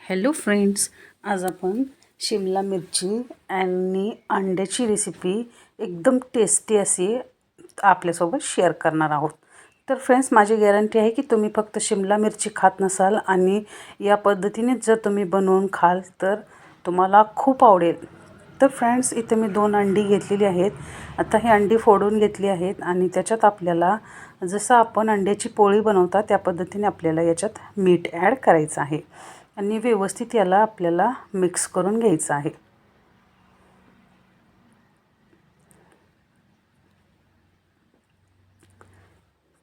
Hello friends, आज आपण शिमला मिरची आणि अंड्याची रेसिपी एकदम टेस्टी अशी आपल्यासोबत शेअर करणार आहोत। तर फ्रेंड्स, माझी गॅरंटी आहे की तुम्ही फक्त शिमला मिरची खात नसाल आणि या पद्धतीने जर तुम्ही बनवून खाल तर तुम्हाला खूप आवडेल। तर फ्रेंड्स, इथे मी 2 अंडी घेतलेली आहेत। आता ही अंडी फोडून घेतली आहेत आणि त्याच्यात आपल्याला जसं आपण अंड्याची पोळी बनवता त्या पद्धतीने आपल्याला याच्यात मीठ ॲड करायचं आहे आणि व्यवस्थित याला आपल्याला मिक्स करून घ्यायचं आहे।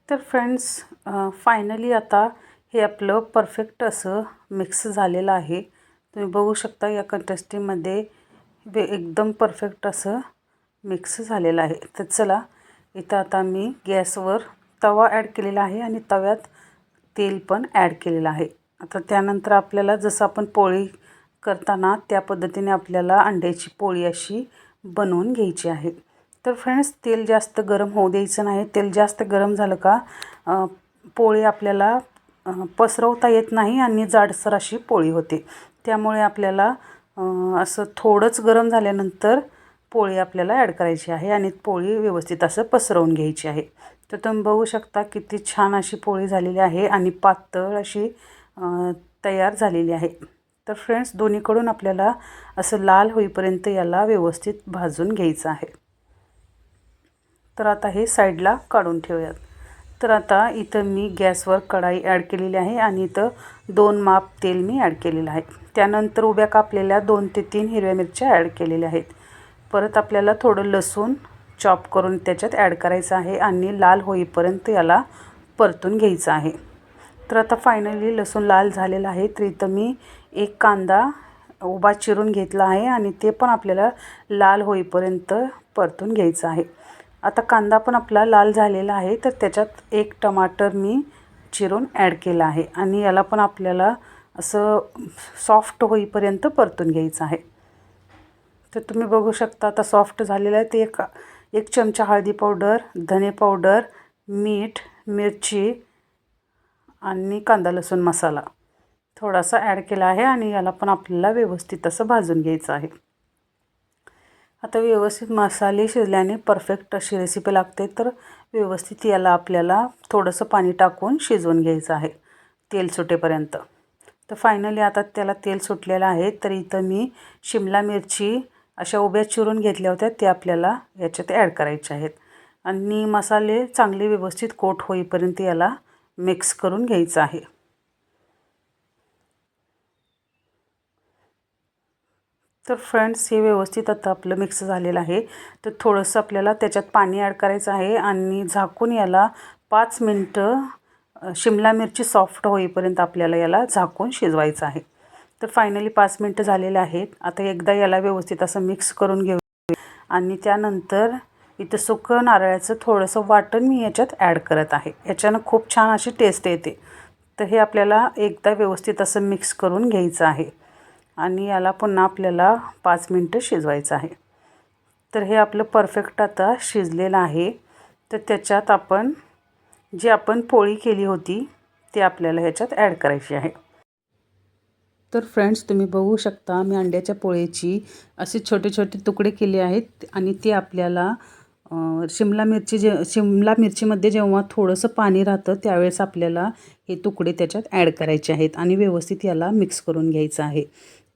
तर फ्रेंड्स, फायनली आता हे आपलं परफेक्ट असं मिक्स झालेलं आहे। तुम्ही बघू शकता या कंटेस्टीमध्ये एकदम परफेक्ट असं मिक्स झालेलं आहे। तर चला, इथं आता मी गॅसवर तवा ॲड केलेला आहे आणि तव्यात तेल पण ॲड केलेलं आहे। आता त्यानंतर आपल्याला जसं आपण पोळी करताना त्या पद्धतीने आपल्याला अंड्याची पोळी अशी बनवून घ्यायची आहे। तर फ्रेंड्स, तेल जास्त गरम होऊ द्यायचं नाही। तेल जास्त गरम झालं का पोळी आपल्याला पसरवता येत नाही आणि जाडसर अशी पोळी होते। त्यामुळे आपल्याला असं थोडंच गरम झाल्यानंतर पोळी आपल्याला ॲड करायची आहे आणि पोळी व्यवस्थित असं पसरवून घ्यायची आहे। तर तुम्ही बघू शकता किती छान अशी पोळी झालेली आहे आणि पातळ अशी तयार झालेली आहे। तर फ्रेंड्स, दोन्हीकडून आपल्याला असं लाल होईपर्यंत याला व्यवस्थित भाजून घ्यायचं आहे। तर आता हे साईडला काढून ठेवूयात। तर आता इथं मी गॅसवर कढाई ॲड केलेली आहे आणि इथं 2 माप तेल मी ॲड केलेलं आहे। त्यानंतर उभ्या कापलेल्या 2 ते 3 हिरव्या मिरच्या ॲड केलेल्या आहेत। परत आपल्याला थोडं लसूण चॉप करून त्याच्यात ॲड करायचं आहे आणि लाल होईपर्यंत याला परतून घ्यायचं आहे। तर आता फायनली लसूण लाल झालेला आहे। तर इथं मी 1 कांदा उभा चिरून घेतला आहे आणि ते पण आपल्याला लाल होईपर्यंत परतून घ्यायचं आहे। आता कांदा पण आपला लाल झालेला आहे। तर त्याच्यात 1 टमाटर मी चिरून ॲड केला आहे आणि याला पण आपल्याला असं सॉफ्ट होईपर्यंत परतून घ्यायचं आहे। तर तुम्ही बघू शकता आता सॉफ्ट झालेलं आहे। ते 1 चमचा हळदी पावडर, धने पावडर, मीठ, मिरची आणि कांदा लसूण मसाला थोडासा ॲड केला आहे आणि याला पण आपल्याला व्यवस्थित असं भाजून घ्यायचं आहे। आता व्यवस्थित मसाले शिजल्याने परफेक्ट अशी रेसिपी लागते। तर व्यवस्थित याला आपल्याला थोडंसं पाणी टाकून शिजवून घ्यायचं आहे तेल सुटेपर्यंत। तर फायनली आता त्याला तेल सुटलेलं आहे। तर इथं मी शिमला मिरची अशा उभ्या चिरून घेतल्या होत्या, ते आपल्याला याच्यात ॲड करायचे आहेत आणि मसाले चांगले व्यवस्थित कोट होईपर्यंत याला मिक्स करून घ्यायचं आहे। तर फ्रेंड्स, हे व्यवस्थित आता आपलं मिक्स झालेलं आहे। तर थोडंसं आपल्याला त्याच्यात पाणी ॲड करायचं आहे आणि झाकून याला 5 मिनटं शिमला मिरची सॉफ्ट होईपर्यंत आपल्याला याला झाकून शिजवायचं आहे। तर फायनली 5 मिनटं झालेले आहेत। आता एकदा याला व्यवस्थित असं मिक्स करून घेऊ आणि त्यानंतर इथं सुकं नारळाचं थोडंसं वाटण मी याच्यात ॲड करत आहे। याच्यानं खूप छान अशी टेस्ट येते। तर हे आपल्याला एकदा व्यवस्थित असं मिक्स करून घ्यायचं आहे आणि याला पुन्हा आपल्याला 5 मिनटं शिजवायचं आहे। तर हे आपलं परफेक्ट आता शिजलेलं आहे। तर त्याच्यात आपण पोळी केली होती ते आपल्याला ह्याच्यात ॲड करायची आहे। तर फ्रेंड्स, तुम्ही बघू शकता मी अंड्याच्या पोळीची असे छोटे छोटे तुकडे केले आहेत आणि ते आपल्याला शिमला मिरचीमध्ये जेव्हा थोडंसं पाणी राहतं त्यावेळेस आपल्याला हे तुकडे त्याच्यात ॲड करायचे आहेत आणि व्यवस्थित याला मिक्स करून घ्यायचं आहे।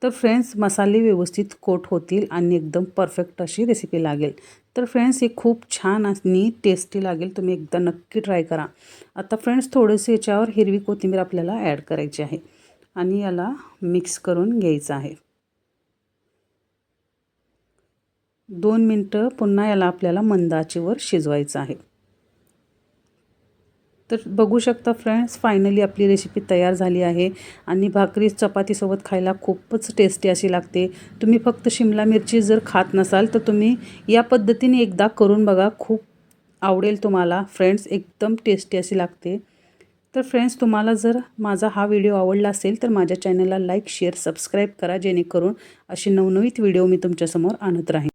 तर फ्रेंड्स, मसाले व्यवस्थित कोट होतील आणि एकदम परफेक्ट अशी रेसिपी लागेल। तर फ्रेंड्स, हे खूप छान आणि टेस्टी लागेल। तुम्ही एकदा नक्की ट्राय करा। आता फ्रेंड्स, थोडंसं याच्यावर हिरवी कोथिंबीर आपल्याला ॲड करायची आहे आणि याला मिक्स करून घ्यायचं आहे। 2 मिनटं पुन्हा याला आपल्याला मंद आचेवर शिजवायचं आहे। तर बघू शकता फ्रेंड्स, फायनली आपली रेसिपी तयार झाली आहे आणि भाकरी चपातीसोबत खायला खूपच टेस्टी अशी लागते। तुम्ही फक्त शिमला मिरची जर खात नसाल तर तुम्ही या पद्धतीने एकदा करून बघा, खूप आवडेल तुम्हाला फ्रेंड्स, एकदम टेस्टी अशी लागते। तर फ्रेंड्स, तुम्हाला जर माझा हा व्हिडिओ आवडला असेल तर माझ्या चॅनलला लाईक, शेअर, सबस्क्राईब करा, जेणेकरून असे नवनवीन व्हिडिओ मी तुमच्यासमोर आणत राहीन।